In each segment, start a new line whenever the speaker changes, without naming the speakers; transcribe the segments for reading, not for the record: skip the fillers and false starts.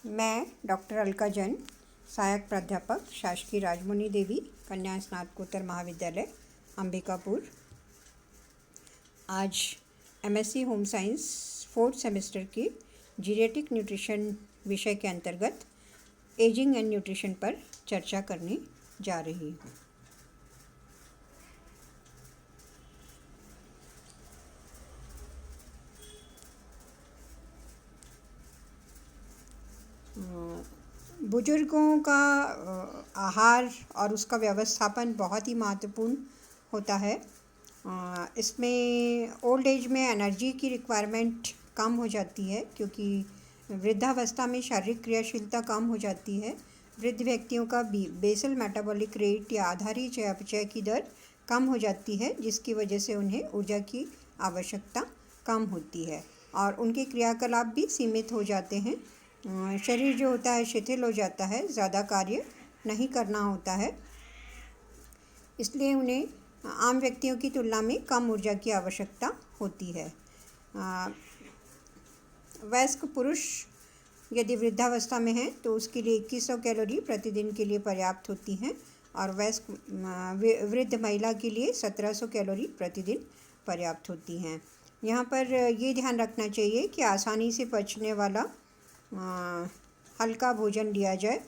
मैं डॉक्टर अलका जैन, सहायक प्राध्यापक, शासकीय राजमुनि देवी कन्या स्नातकोत्तर महाविद्यालय अंबिकापुर। आज MSc home science 4th semester के जीरेटिक न्यूट्रिशन विषय के अंतर्गत एजिंग एंड न्यूट्रिशन पर चर्चा करने जा रही हूँ। बुजुर्गों का आहार और उसका व्यवस्थापन बहुत ही महत्वपूर्ण होता है। इसमें ओल्ड एज में एनर्जी की रिक्वायरमेंट कम हो जाती है, क्योंकि वृद्धावस्था में शारीरिक क्रियाशीलता कम हो जाती है। वृद्ध व्यक्तियों का बेसल मेटाबॉलिक रेट या आधारी चयापचय की दर कम हो जाती है, जिसकी वजह से उन्हें ऊर्जा की आवश्यकता कम होती है और उनके क्रियाकलाप भी सीमित हो जाते हैं। शरीर जो होता है शिथिल हो जाता है, ज़्यादा कार्य नहीं करना होता है, इसलिए उन्हें आम व्यक्तियों की तुलना में कम ऊर्जा की आवश्यकता होती है। वयस्क पुरुष यदि वृद्धावस्था में है तो उसके लिए 2100 कैलोरी प्रतिदिन के लिए पर्याप्त होती हैं और वयस्क वृद्ध महिला के लिए 1700 कैलोरी प्रतिदिन पर्याप्त होती हैं। यहाँ पर ये ध्यान रखना चाहिए कि आसानी से पचने वाला हल्का भोजन लिया जाए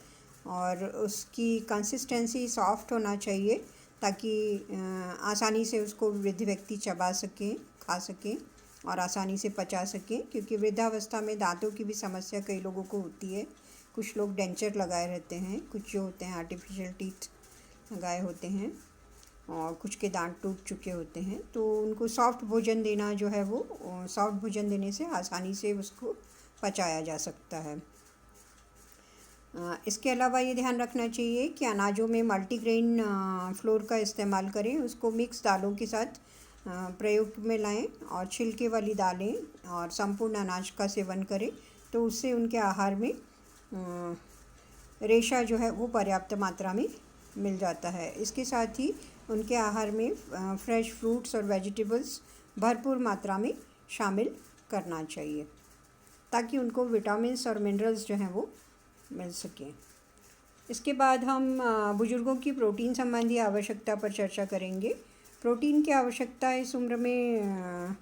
और उसकी कंसिस्टेंसी सॉफ्ट होना चाहिए, ताकि आसानी से उसको वृद्ध व्यक्ति चबा सकें, खा सकें और आसानी से पचा सकें, क्योंकि वृद्धावस्था में दांतों की भी समस्या कई लोगों को होती है। कुछ लोग डेंचर लगाए रहते हैं, कुछ जो होते हैं आर्टिफिशियल टीथ लगाए होते हैं और कुछ के दांत टूट चुके होते हैं। तो उनको सॉफ्ट भोजन देना जो है वो सॉफ्ट भोजन देने से आसानी से उसको पचाया जा सकता है। इसके अलावा ये ध्यान रखना चाहिए कि अनाजों में मल्टीग्रेन फ्लोर का इस्तेमाल करें, उसको मिक्स दालों के साथ प्रयोग में लाएं और छिलके वाली दालें और संपूर्ण अनाज का सेवन करें, तो उससे उनके आहार में रेशा जो है वो पर्याप्त मात्रा में मिल जाता है। इसके साथ ही उनके आहार में फ्रेश फ्रूट्स और वेजिटेबल्स भरपूर मात्रा में शामिल करना चाहिए, ताकि उनको विटामिन्स और मिनरल्स जो हैं वो मिल सकें। इसके बाद हम बुजुर्गों की प्रोटीन संबंधी आवश्यकता पर चर्चा करेंगे। प्रोटीन की आवश्यकता इस उम्र में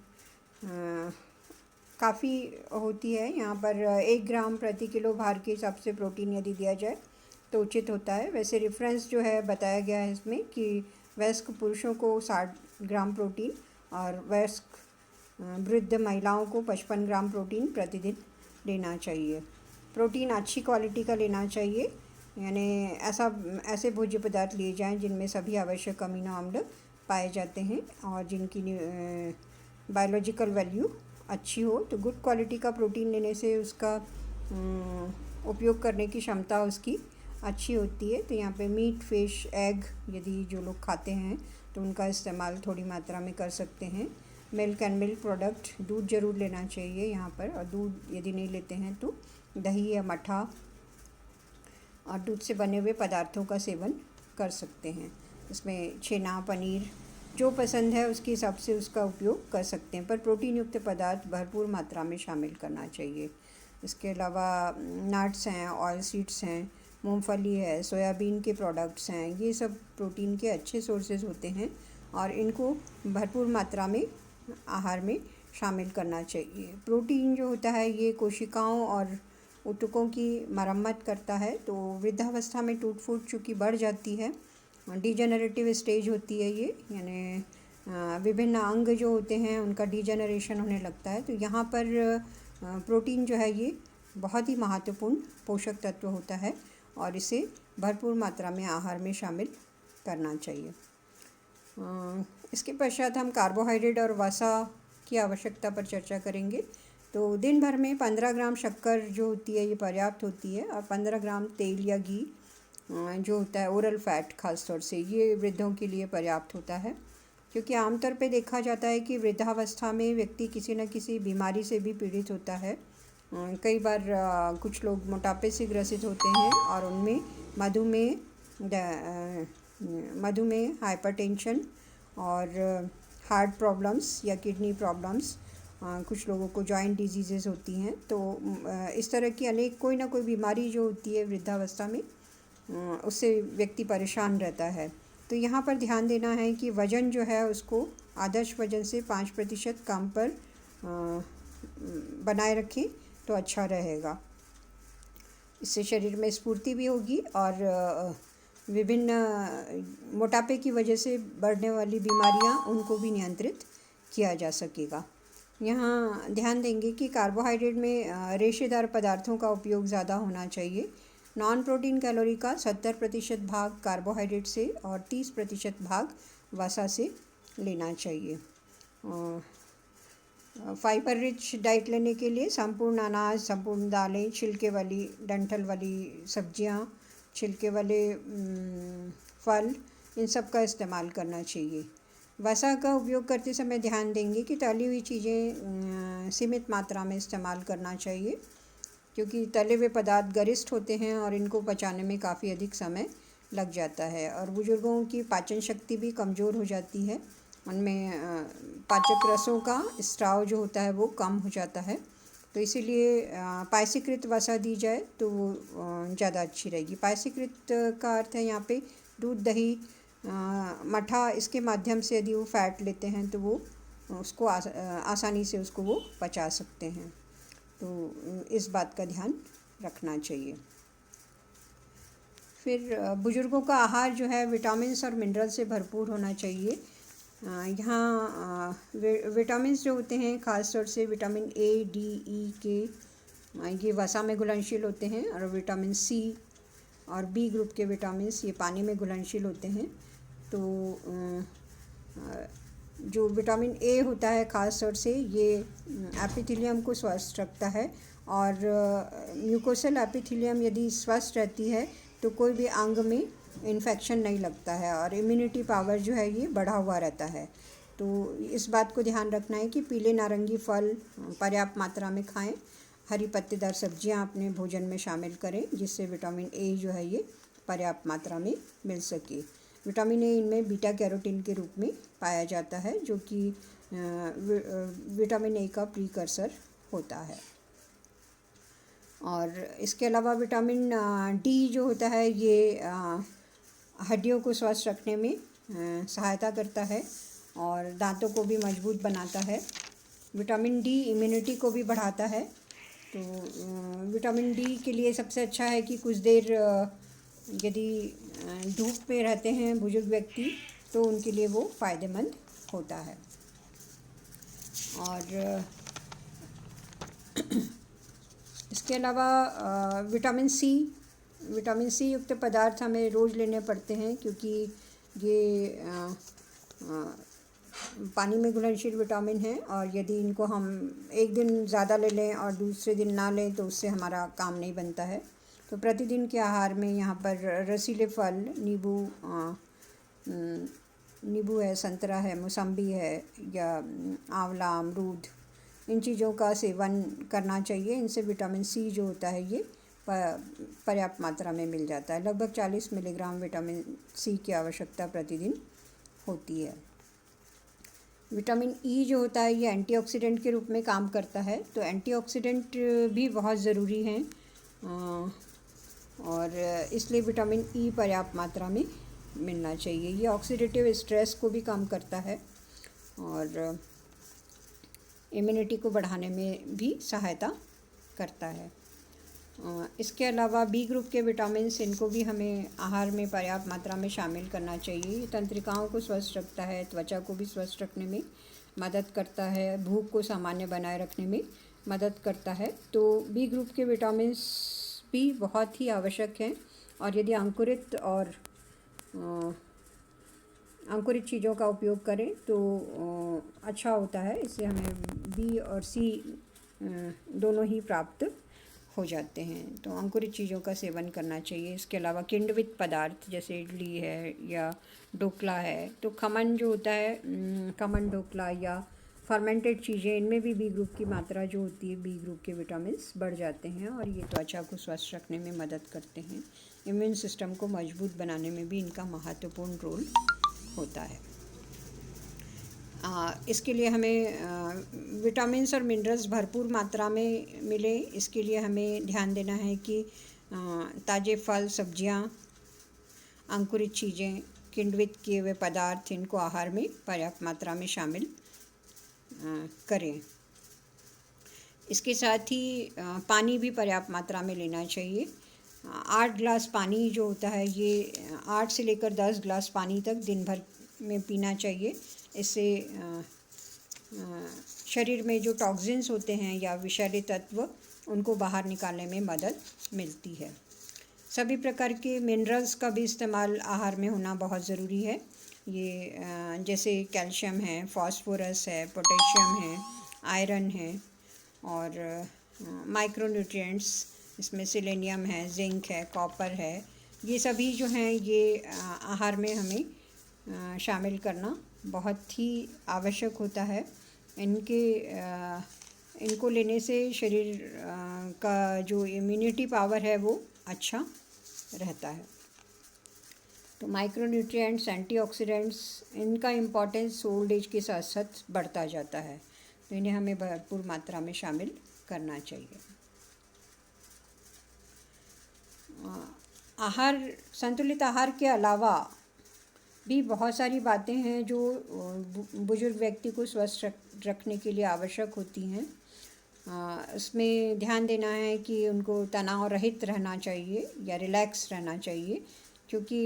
काफ़ी होती है। यहाँ पर 1 ग्राम प्रति किलो भार के हिसाब से प्रोटीन यदि दिया जाए तो उचित होता है। वैसे रेफरेंस जो है बताया गया है इसमें कि वयस्क पुरुषों को 60 ग्राम प्रोटीन और वयस्क वृद्ध महिलाओं को 55 ग्राम प्रोटीन प्रतिदिन लेना चाहिए। प्रोटीन अच्छी क्वालिटी का लेना चाहिए, यानी ऐसे भोज्य पदार्थ लिए जाएं जिनमें सभी आवश्यक अमीनो अम्ल पाए जाते हैं और जिनकी बायोलॉजिकल वैल्यू अच्छी हो। तो गुड क्वालिटी का प्रोटीन लेने से उसका उपयोग करने की क्षमता उसकी अच्छी होती है। तो यहाँ पे मीट, फिश, एग यदि जो लोग खाते हैं तो उनका इस्तेमाल थोड़ी मात्रा में कर सकते हैं। मिल्क एंड मिल्क प्रोडक्ट, दूध ज़रूर लेना चाहिए यहाँ पर, और दूध यदि नहीं लेते हैं तो दही या मट्ठा और दूध से बने हुए पदार्थों का सेवन कर सकते हैं। इसमें छेना, पनीर जो पसंद है उसके हिसाब से उसका उपयोग कर सकते हैं, पर प्रोटीन युक्त पदार्थ भरपूर मात्रा में शामिल करना चाहिए। इसके अलावा नट्स हैं, ऑयल सीड्स हैं, मूंगफली है, सोयाबीन के प्रोडक्ट्स हैं, ये सब प्रोटीन के अच्छे सोर्सेज होते हैं और इनको भरपूर मात्रा में आहार में शामिल करना चाहिए। प्रोटीन जो होता है ये कोशिकाओं और ऊतकों की मरम्मत करता है। तो वृद्धावस्था में टूट फूट चूँकि बढ़ जाती है, डिजेनरेटिव स्टेज होती है ये, यानी विभिन्न अंग जो होते हैं उनका डिजेनरेशन होने लगता है। तो यहाँ पर प्रोटीन जो है ये बहुत ही महत्वपूर्ण पोषक तत्व होता है और इसे भरपूर मात्रा में आहार में शामिल करना चाहिए। इसके पश्चात हम कार्बोहाइड्रेट और वसा की आवश्यकता पर चर्चा करेंगे। तो दिन भर में 15 ग्राम शक्कर जो होती है ये पर्याप्त होती है और 15 ग्राम तेल या घी जो होता है ओरल फैट खास तौर से, ये वृद्धों के लिए पर्याप्त होता है, क्योंकि आमतौर पे देखा जाता है कि वृद्धावस्था में व्यक्ति किसी न किसी बीमारी से भी पीड़ित होता है। कई बार कुछ लोग मोटापे से ग्रसित होते हैं और उनमें मधुमेह, हाइपरटेंशन और हार्ट प्रॉब्लम्स या किडनी प्रॉब्लम्स कुछ लोगों को जॉइंट डिजीज़ेज़ होती हैं। तो इस तरह की अनेक कोई ना कोई बीमारी जो होती है वृद्धावस्था में, उससे व्यक्ति परेशान रहता है। तो यहाँ पर ध्यान देना है कि वज़न जो है उसको आदर्श वज़न से 5% कम पर बनाए रखें तो अच्छा रहेगा। इससे शरीर में स्फूर्ति भी होगी और विभिन्न मोटापे की वजह से बढ़ने वाली बीमारियां उनको भी नियंत्रित किया जा सकेगा। यहाँ ध्यान देंगे कि कार्बोहाइड्रेट में रेशेदार पदार्थों का उपयोग ज़्यादा होना चाहिए। नॉन प्रोटीन कैलोरी का 70% भाग कार्बोहाइड्रेट से और 30% भाग वसा से लेना चाहिए। फाइबर रिच डाइट लेने के लिए संपूर्ण अनाज, संपूर्ण दालें, छिलके वाली डंठल वाली सब्जियां, छिलके वाले फल, इन सब का इस्तेमाल करना चाहिए। वसा का उपयोग करते समय ध्यान देंगे कि तली हुई चीज़ें सीमित मात्रा में इस्तेमाल करना चाहिए, क्योंकि तले हुए पदार्थ गरिष्ठ होते हैं और इनको पचाने में काफ़ी अधिक समय लग जाता है। और बुज़ुर्गों की पाचन शक्ति भी कमज़ोर हो जाती है, उनमें पाचक रसों का स्राव जो होता है वो कम हो जाता है। तो इसीलिए पायसीकृत वसा दी जाए तो वो ज़्यादा अच्छी रहेगी। पायसीकृत का अर्थ है यहाँ पे दूध, दही, मठा, इसके माध्यम से यदि वो फैट लेते हैं तो वो उसको आसानी से उसको वो पचा सकते हैं। तो इस बात का ध्यान रखना चाहिए। फिर बुज़ुर्गों का आहार जो है विटामिन्स और मिनरल से भरपूर होना चाहिए। यहाँ विटामिन्स जो होते हैं ख़ास तौर से विटामिन ए, डी, ई, के, ये वसा में घुलनशील होते हैं, और विटामिन सी और बी ग्रुप के विटामिन्स ये पानी में घुलनशील होते हैं। तो जो विटामिन ए होता है ख़ास तौर से ये एपिथेलियम को स्वस्थ रखता है, और म्यूकोसल एपिथेलियम यदि स्वस्थ रहती है तो कोई भी अंग में इन्फेक्शन नहीं लगता है और इम्यूनिटी पावर जो है ये बढ़ा हुआ रहता है। तो इस बात को ध्यान रखना है कि पीले नारंगी फल पर्याप्त मात्रा में खाएं, हरी पत्तेदार सब्जियां अपने भोजन में शामिल करें, जिससे विटामिन ए जो है ये पर्याप्त मात्रा में मिल सके। विटामिन ए इनमें बीटा कैरोटीन के रूप में पाया जाता है, जो कि विटामिन ए का प्रीकर्सर होता है। और इसके अलावा विटामिन डी जो होता है ये हड्डियों को स्वस्थ रखने में सहायता करता है और दांतों को भी मजबूत बनाता है। विटामिन डी इम्यूनिटी को भी बढ़ाता है। तो विटामिन डी के लिए सबसे अच्छा है कि कुछ देर यदि धूप में रहते हैं बुजुर्ग व्यक्ति तो उनके लिए वो फ़ायदेमंद होता है। और इसके अलावा विटामिन सी युक्त पदार्थ हमें रोज़ लेने पड़ते हैं, क्योंकि ये पानी में घुलनशील विटामिन है, और यदि इनको हम एक दिन ज़्यादा ले लें और दूसरे दिन ना लें तो उससे हमारा काम नहीं बनता है। तो प्रतिदिन के आहार में यहाँ पर रसीले फल, नींबू है, संतरा है, मौसम्बी है, या आंवला, अमरूद, इन चीज़ों का सेवन करना चाहिए। इनसे विटामिन सी जो होता है ये पर्याप्त मात्रा में मिल जाता है। लगभग 40 मिलीग्राम विटामिन सी की आवश्यकता प्रतिदिन होती है। विटामिन ई जो होता है ये एंटीऑक्सीडेंट के रूप में काम करता है। तो एंटीऑक्सीडेंट भी बहुत ज़रूरी हैं, और इसलिए विटामिन ई पर्याप्त मात्रा में मिलना चाहिए। ये ऑक्सीडेटिव स्ट्रेस को भी कम करता है और इम्यूनिटी को बढ़ाने में भी सहायता करता है। इसके अलावा बी ग्रुप के विटामिन्स, इनको भी हमें आहार में पर्याप्त मात्रा में शामिल करना चाहिए। ये तंत्रिकाओं को स्वस्थ रखता है, त्वचा को भी स्वस्थ रखने में मदद करता है, भूख को सामान्य बनाए रखने में मदद करता है। तो बी ग्रुप के विटामिन्स भी बहुत ही आवश्यक हैं, और यदि अंकुरित चीज़ों का उपयोग करें तो अच्छा होता है। इससे हमें बी और सी दोनों ही प्राप्त हो जाते हैं। तो अंकुरित चीज़ों का सेवन करना चाहिए। इसके अलावा किण्वित पदार्थ जैसे इडली है या ढोकला है, तो खमन जो होता है, खमन, ढोकला या फर्मेंटेड चीज़ें, इनमें भी बी ग्रुप की मात्रा जो होती है, बी ग्रुप के विटामिन्स बढ़ जाते हैं, और ये त्वचा को स्वस्थ रखने में मदद करते हैं। इम्यून सिस्टम को मजबूत बनाने में भी इनका महत्वपूर्ण रोल होता है। इसके लिए हमें विटामिन्स और मिनरल्स भरपूर मात्रा में मिले, इसके लिए हमें ध्यान देना है कि ताज़े फल, सब्जियां, अंकुरित चीज़ें, किण्वित किए हुए पदार्थ, इनको आहार में पर्याप्त मात्रा में शामिल करें। इसके साथ ही पानी भी पर्याप्त मात्रा में लेना चाहिए। 8 ग्लास पानी जो होता है, ये 8 से लेकर 10 ग्लास पानी तक दिन भर में पीना चाहिए। इससे शरीर में जो टॉक्सिन्स होते हैं या विषैले तत्व, उनको बाहर निकालने में मदद मिलती है। सभी प्रकार के मिनरल्स का भी इस्तेमाल आहार में होना बहुत ज़रूरी है। ये जैसे कैल्शियम है, फास्फोरस है, पोटेशियम है, आयरन है और माइक्रोन्यूट्रिएंट्स, इसमें सेलेनियम है, जिंक है, कॉपर है। ये सभी जो हैं ये आहार में हमें शामिल करना बहुत ही आवश्यक होता है। इनको लेने से शरीर का जो इम्यूनिटी पावर है वो अच्छा रहता है। तो माइक्रोन्यूट्रिएंट्स, एंटीऑक्सीडेंट्स, इनका इम्पोर्टेंस ओल्ड एज के साथ साथ बढ़ता जाता है, तो इन्हें हमें भरपूर मात्रा में शामिल करना चाहिए। संतुलित आहार के अलावा भी बहुत सारी बातें हैं जो बुजुर्ग व्यक्ति को स्वस्थ रखने के लिए आवश्यक होती हैं। इसमें ध्यान देना है कि उनको तनाव रहित रहना चाहिए या रिलैक्स रहना चाहिए, क्योंकि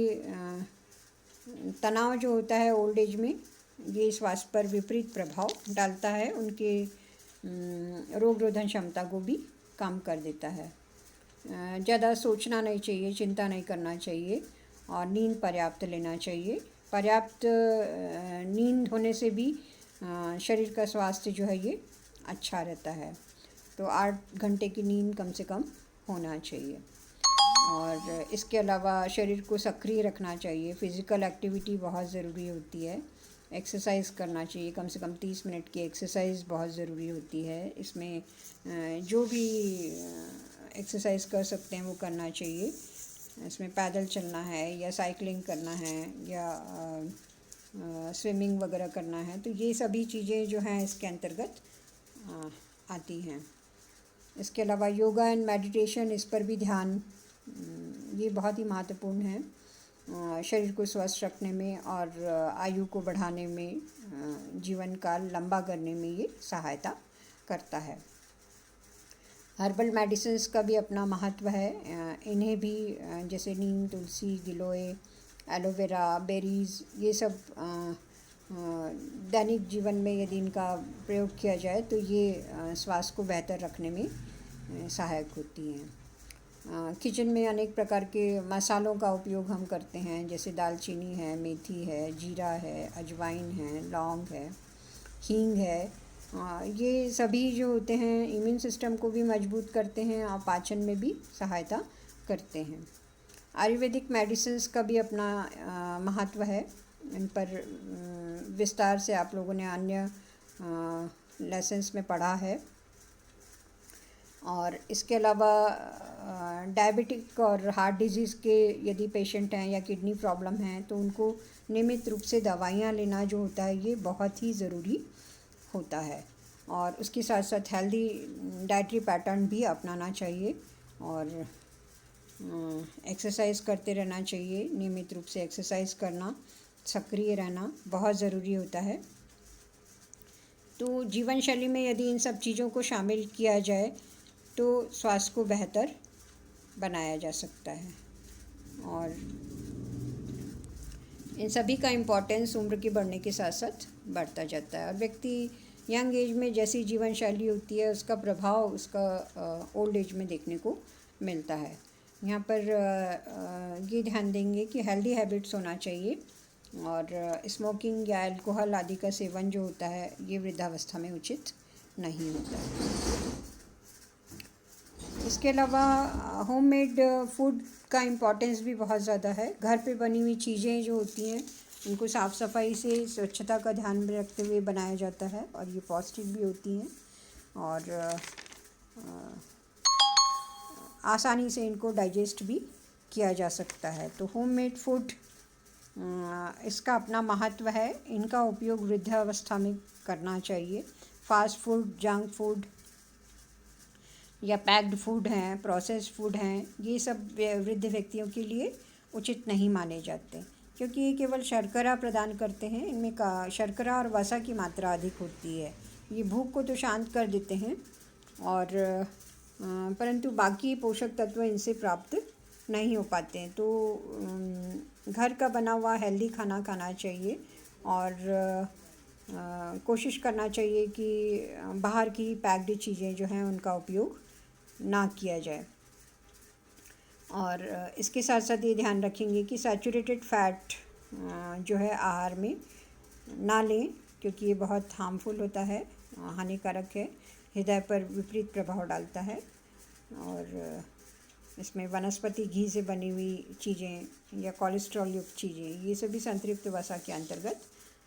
तनाव जो होता है ओल्ड एज में, ये स्वास्थ्य पर विपरीत प्रभाव डालता है, उनके रोग रोधन क्षमता को भी कम कर देता है। ज़्यादा सोचना नहीं चाहिए, चिंता नहीं करना चाहिए और नींद पर्याप्त लेना चाहिए। पर्याप्त नींद होने से भी शरीर का स्वास्थ्य जो है ये अच्छा रहता है। तो 8 घंटे की नींद कम से कम होना चाहिए। और इसके अलावा शरीर को सक्रिय रखना चाहिए। फ़िज़िकल एक्टिविटी बहुत ज़रूरी होती है। एक्सरसाइज करना चाहिए, कम से कम 30 मिनट की एक्सरसाइज बहुत ज़रूरी होती है। इसमें जो भी एक्सरसाइज कर सकते हैं वो करना चाहिए। इसमें पैदल चलना है या साइकिलिंग करना है या स्विमिंग वगैरह करना है, तो ये सभी चीज़ें जो हैं इसके अंतर्गत आती हैं। इसके अलावा योगा एंड मेडिटेशन, इस पर भी ध्यान, ये बहुत ही महत्वपूर्ण है शरीर को स्वस्थ रखने में और आयु को बढ़ाने में, जीवन काल लंबा करने में ये सहायता करता है। हर्बल मेडिसिन्स का भी अपना महत्व है। इन्हें भी जैसे नीम, तुलसी, गिलोय, एलोवेरा, बेरीज़, ये सब दैनिक जीवन में यदि इनका प्रयोग किया जाए तो ये स्वास्थ्य को बेहतर रखने में सहायक होती हैं। किचन में अनेक प्रकार के मसालों का उपयोग हम करते हैं, जैसे दालचीनी है, मेथी है, जीरा है, अजवाइन है, लौंग है, हींग है। ये सभी जो होते हैं इम्यून सिस्टम को भी मजबूत करते हैं और पाचन में भी सहायता करते हैं। आयुर्वेदिक मेडिसिन्स का भी अपना महत्व है। इन पर विस्तार से आप लोगों ने अन्य लेसन्स में पढ़ा है। और इसके अलावा डायबिटिक और हार्ट डिजीज़ के यदि पेशेंट हैं या किडनी प्रॉब्लम है तो उनको नियमित रूप से दवाइयाँ लेना जो होता है ये बहुत ही ज़रूरी होता है। और उसके साथ साथ हेल्दी डाइटरी पैटर्न भी अपनाना चाहिए और एक्सरसाइज करते रहना चाहिए। नियमित रूप से एक्सरसाइज करना, सक्रिय रहना बहुत ज़रूरी होता है। तो जीवन शैली में यदि इन सब चीज़ों को शामिल किया जाए तो स्वास्थ्य को बेहतर बनाया जा सकता है। और इन सभी का इम्पोर्टेंस उम्र के बढ़ने के साथ साथ बढ़ता जाता है और व्यक्ति यंग एज में जैसी जीवन शैली होती है उसका प्रभाव उसका ओल्ड एज में देखने को मिलता है। यहाँ पर ये ध्यान देंगे कि हेल्दी हैबिट्स होना चाहिए और स्मोकिंग या अल्कोहल आदि का सेवन जो होता है ये वृद्धावस्था में उचित नहीं होता है। इसके अलावा होममेड फूड का इम्पोर्टेंस भी बहुत ज़्यादा है। घर पे बनी हुई चीज़ें जो होती हैं उनको साफ़ सफाई से, स्वच्छता का ध्यान में रखते हुए बनाया जाता है और ये पौष्टिक भी होती हैं और आसानी से इनको डाइजेस्ट भी किया जा सकता है। तो होममेड फूड इसका अपना महत्व है। इनका उपयोग वृद्धावस्था में करना चाहिए। फास्ट फूड, जंक फूड या पैक्ड फूड हैं, प्रोसेस्ड फूड हैं, ये सब वृद्ध व्यक्तियों के लिए उचित नहीं माने जाते, क्योंकि ये केवल शर्करा प्रदान करते हैं। इनमें का शर्करा और वसा की मात्रा अधिक होती है। ये भूख को तो शांत कर देते हैं और परंतु बाकी पोषक तत्व इनसे प्राप्त नहीं हो पाते हैं। तो घर का बना हुआ हेल्दी खाना खाना चाहिए और कोशिश करना चाहिए कि बाहर की पैक्ड चीज़ें जो हैं उनका उपयोग ना किया जाए। और इसके साथ साथ ये ध्यान रखेंगे कि सैचुरेटेड फैट जो है आहार में ना लें, क्योंकि ये बहुत हार्मफुल होता है, हानिकारक है, हृदय पर विपरीत प्रभाव डालता है। और इसमें वनस्पति घी से बनी हुई चीज़ें या कोलेस्ट्रॉल युक्त चीज़ें, ये सभी संतृप्त वसा के अंतर्गत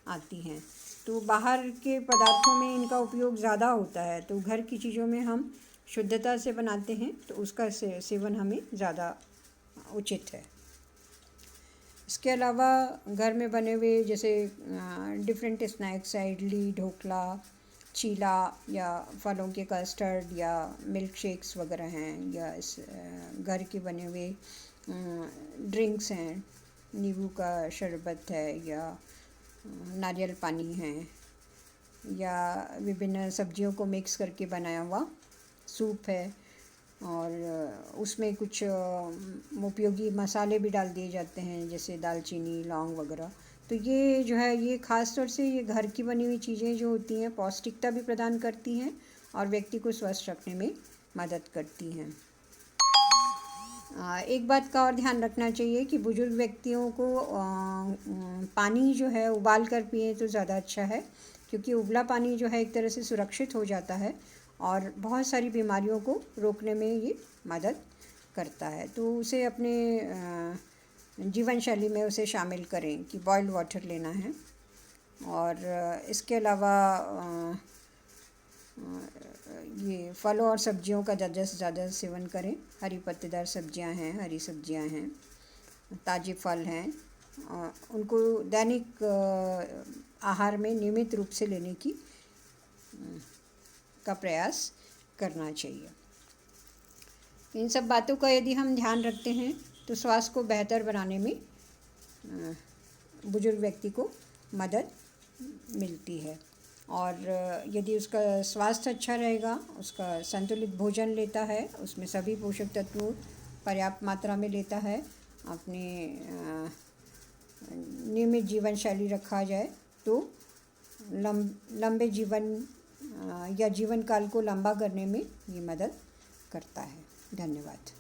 आती हैं। तो बाहर के पदार्थों में इनका उपयोग ज़्यादा होता है, तो घर की चीज़ों में हम शुद्धता से बनाते हैं, तो उसका सेवन हमें ज़्यादा उचित है। इसके अलावा घर में बने हुए जैसे डिफरेंट स्नैक्स है, इडली, ढोकला, चीला या फलों के कस्टर्ड या मिल्क शेक्स वगैरह हैं, या इस घर के बने हुए ड्रिंक्स हैं, नींबू का शरबत है या नारियल पानी है या विभिन्न सब्जियों को मिक्स करके बनाया हुआ सूप है, और उसमें कुछ उपयोगी मसाले भी डाल दिए जाते हैं जैसे दालचीनी, लौंग वगैरह। तो ये जो है, ये ख़ास तौर से ये घर की बनी हुई चीज़ें जो होती हैं पौष्टिकता भी प्रदान करती हैं और व्यक्ति को स्वस्थ रखने में मदद करती हैं। एक बात का और ध्यान रखना चाहिए कि बुजुर्ग व्यक्तियों को पानी जो है उबाल कर पिए तो ज़्यादा अच्छा है, क्योंकि उबला पानी जो है एक तरह से सुरक्षित हो जाता है और बहुत सारी बीमारियों को रोकने में ये मदद करता है। तो उसे अपने जीवन शैली में उसे शामिल करें कि बॉइल्ड वाटर लेना है। और इसके अलावा ये फलों और सब्जियों का ज़्यादा से ज़्यादा सेवन करें। हरी पत्तेदार सब्जियां हैं, हरी सब्जियां हैं, ताज़े फल हैं, उनको दैनिक आहार में नियमित रूप से लेने की का प्रयास करना चाहिए। इन सब बातों का यदि हम ध्यान रखते हैं तो स्वास्थ्य को बेहतर बनाने में बुजुर्ग व्यक्ति को मदद मिलती है। और यदि उसका स्वास्थ्य अच्छा रहेगा, उसका संतुलित भोजन लेता है, उसमें सभी पोषक तत्व पर्याप्त मात्रा में लेता है, अपने नियमित जीवन शैली रखा जाए तो लंबे जीवन या जीवन काल को लंबा करने में ये मदद करता है। धन्यवाद।